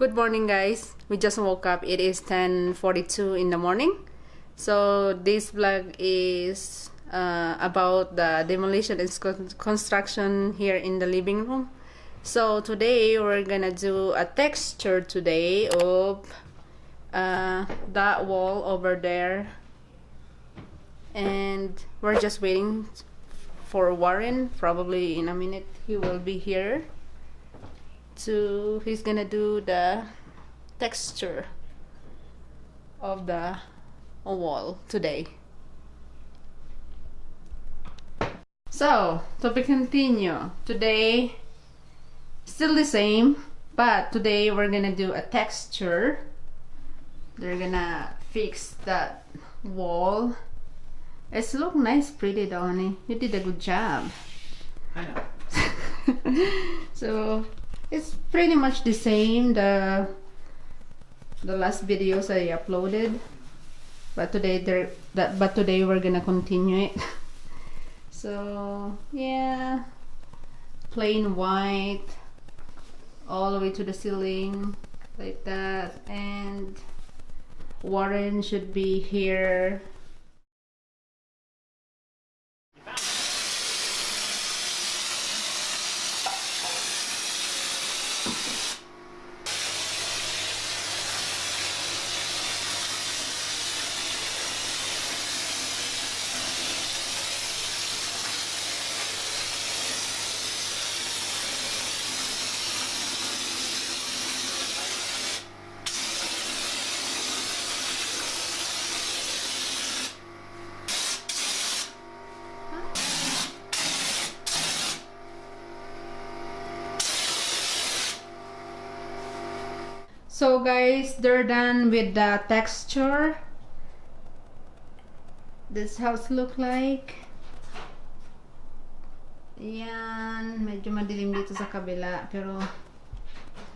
Good morning, guys. We just woke up. It is 10:42 in the morning. So this vlog is about the demolition and construction here in the living room. So today we're gonna do a texture today of that wall over there, and we're just waiting for Warren. Probably in a minute he will be here. So he's gonna do the texture of the wall today. So we continue today, still the same, but today we're gonna do a texture. They're gonna fix that wall. It's look nice, pretty, Donnie. You did a good job. I know. So it's pretty much the same, the last videos I uploaded, but today we're gonna continue it. So yeah, plain white all the way to the ceiling like that, and Warren should be here. So guys, they're done with the texture. This house look like. Yan, medyo madilim dito sa kabila, pero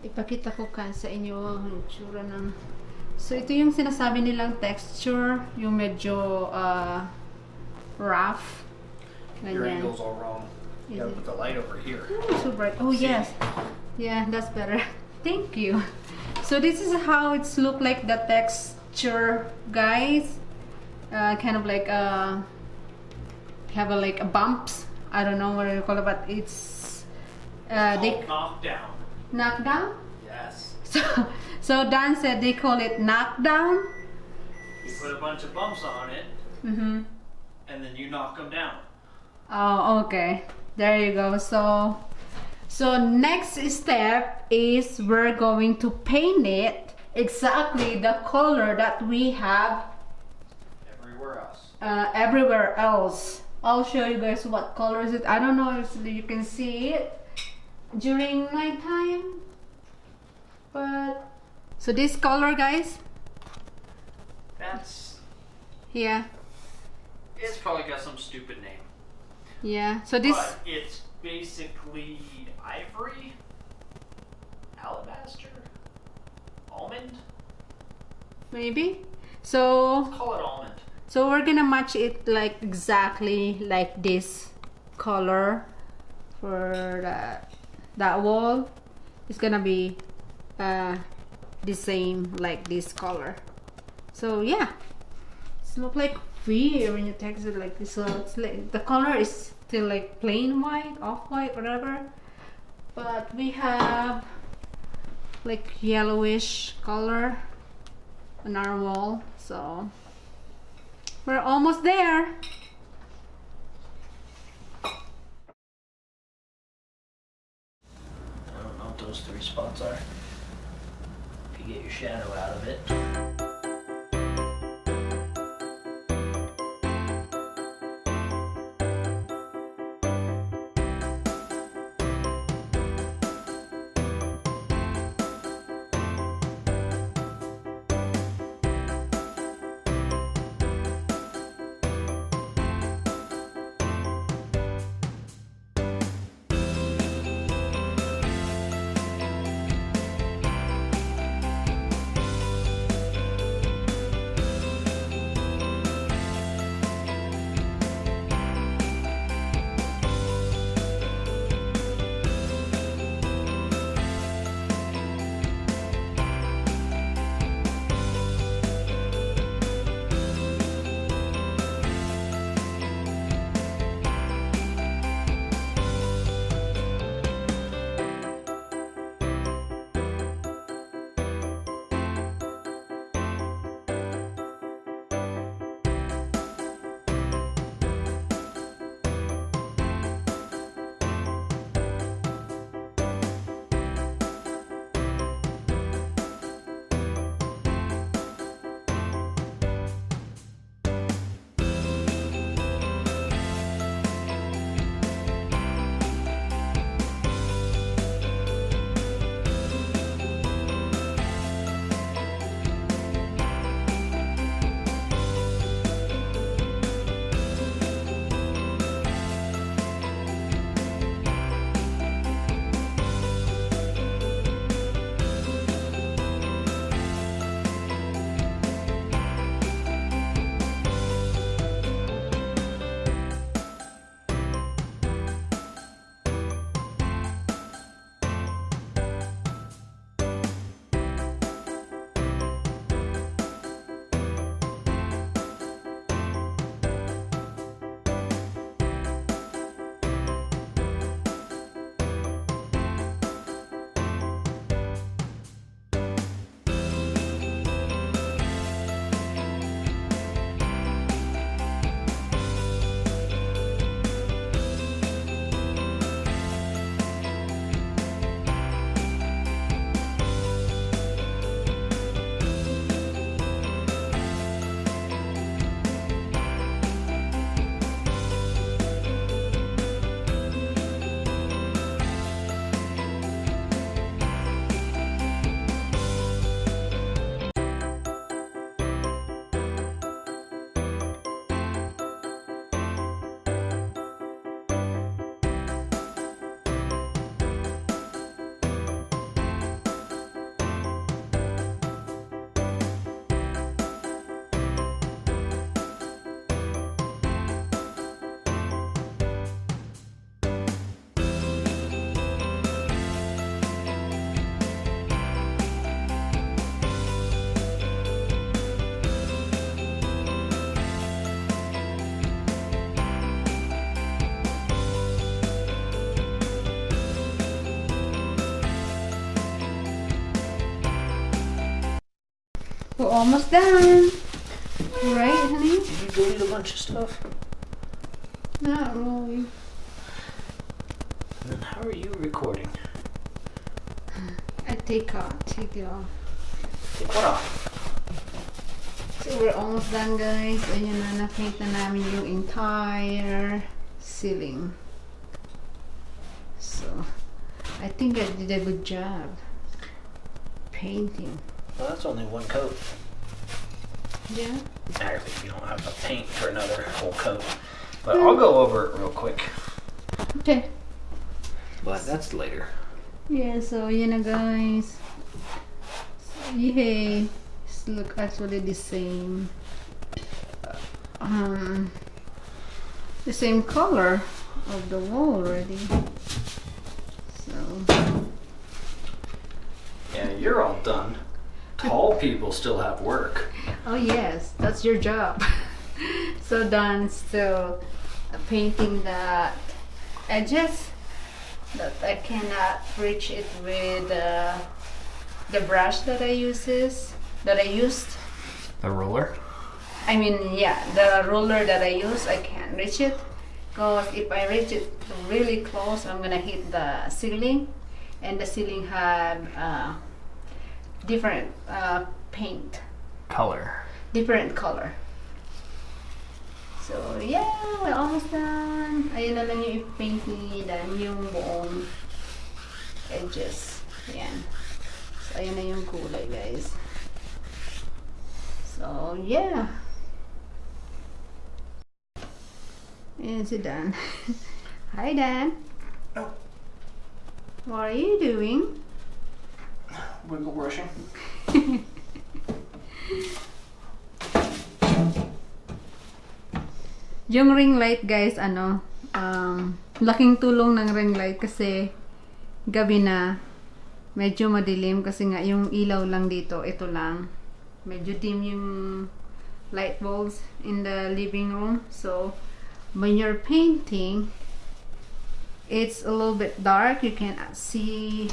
ipakita ko sa inyo ang itsura ng. So ito yung sinasabi nilang texture, yung medyo rough. Your angle's all wrong. You gotta put the light over here. Oh, so bright. Oh See? yes. Yeah, that's better. Thank you. So this is how it's look like, the texture, guys. Kind of like have like a bumps. I don't know what you call it, but it's they knockdown. knockdown. Yes. So Dan said they call it knockdown. You put a bunch of bumps on it, Mm-hmm. and then you knock them down. Oh, okay. There you go. So next step is we're going to paint it exactly the color that we have everywhere else. I'll show you guys what color is it. I don't know if you can see it during nighttime, but so this color, guys. That's. Yeah. It's probably got some stupid name. Yeah. So this. But it's basically ivory, alabaster, almond. Maybe. So. Call it almond. So we're gonna match it like exactly like this color for that wall. It's gonna be the same like this color. So yeah, it's look like weird when you text it like this. So it's like the color is still like plain white, off white, whatever. But we have like yellowish color on our wall. So we're almost there. I don't know what those three spots are. If you get your shadow out of it. We're almost done. Right, honey? Did you delete a bunch of stuff? Not really. And then how are you recording? I take it off. Take what off? So we're almost done, guys. Ayan na, na-paint na namin yung entire ceiling. So, I think I did a good job painting. Well, that's only one coat. Yeah. Actually, you don't have to paint for another whole coat. But I'll go over it real quick. Okay. But that's later. Yeah, so yun na, guys. So, yay. It's look actually the same. The same color of the wall already. So. Yeah, you're all done. Tall people still have work. Oh yes, that's your job. So done. Still painting the edges that I cannot reach it with the brush that I used. The roller? I mean, yeah, the roller that I use, I can't reach it because if I reach it really close, I'm gonna hit the ceiling, and the ceiling had different paint. Different color. So yeah, we're almost done. Ayun na lang yung i-paint ni Dan, yung buong edges. Ayan. So ayun na yung kulay, guys. So yeah. Ayan si Dan. Hi, Dan. Oh. What are you doing? Wiggle brushing. Yung ring light, guys, laking tulong ng ring light kasi gabi na, medyo madilim kasi nga yung ilaw lang dito, ito lang. Medyo dim yung light bulbs in the living room. So, when you're painting, it's a little bit dark. You cannot see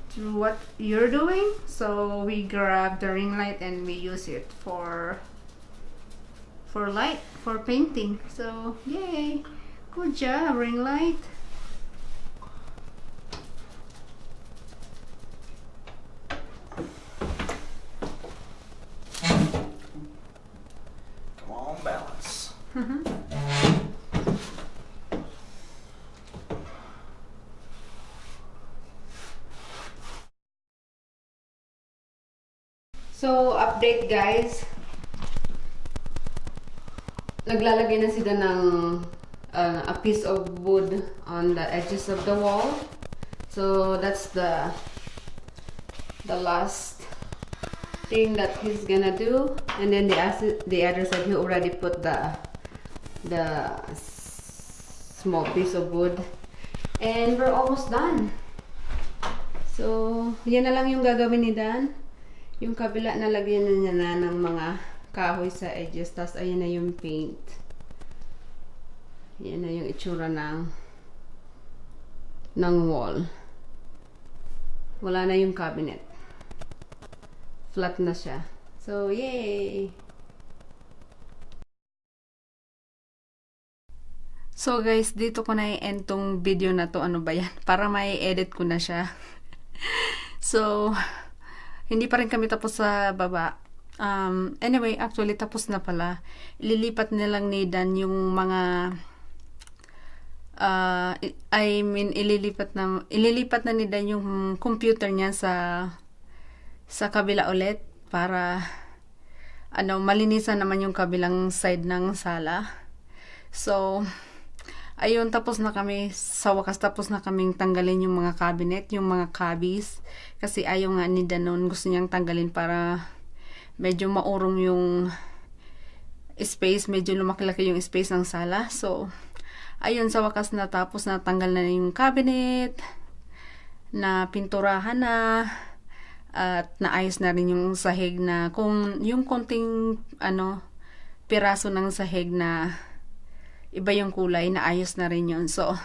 through what you're doing. So, we grab the ring light and we use it for light, for painting. So yay, good job, ring light. Come on, balance. So update, guys. Naglalagay na sila ng a piece of wood on the edges of the wall. So that's the last thing that he's gonna do. And then the other side, he already put the small piece of wood. And we're almost done. So yan na lang yung gagawin ni Dan. Yung kabila, nalagyan na niya na ng mga kahoy sa edges. Tapos ayan na yung paint. Yan na yung itsura ng wall. Wala na yung cabinet. Flat na siya. So yay! So guys, dito ko na i-end tong video na to. Ano ba yan? Para may edit ko na siya. So hindi pa rin kami tapos sa baba. Anyway, actually tapos na pala. Ililipat nilang ni Dan yung mga ililipat na ni Dan yung computer niya sa kabila ulit para malinisan naman yung kabilang side ng sala. So ayun, tapos na kami. Sa wakas, tapos na kaming tanggalin yung mga cabinet, yung mga cubbies. Kasi ayaw nga ni Dan noon, gusto niyang tanggalin para medyo maurong yung space, medyo lumaki-laki yung space ng sala. So, ayun, sa wakas natapos, natanggal na yung cabinet, na pinturahan na, at naayos na rin yung sahig na, kung yung konting, piraso ng sahig na iba yung kulay, naayos na rin yun. So,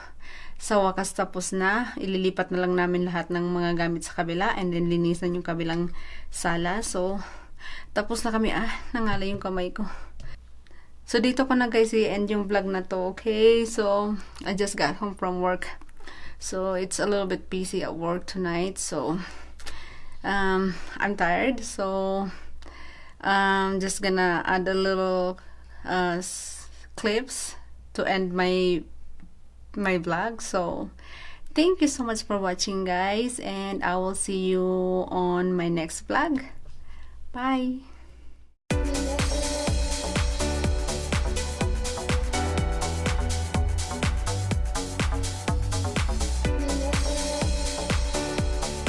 sa wakas tapos na, ililipat na lang namin lahat ng mga gamit sa kabila, and then linisan yung kabilang sala. So, Tapos na kami. Nangalay yung kamay ko. So, dito ko na guys i-end yung vlog na to, okay? So, I just got home from work. So, it's a little bit busy at work tonight. So, I'm tired. So, I'm just gonna add a little clips to end my vlog. So, thank you so much for watching, guys. And I will see you on my next vlog. Bye!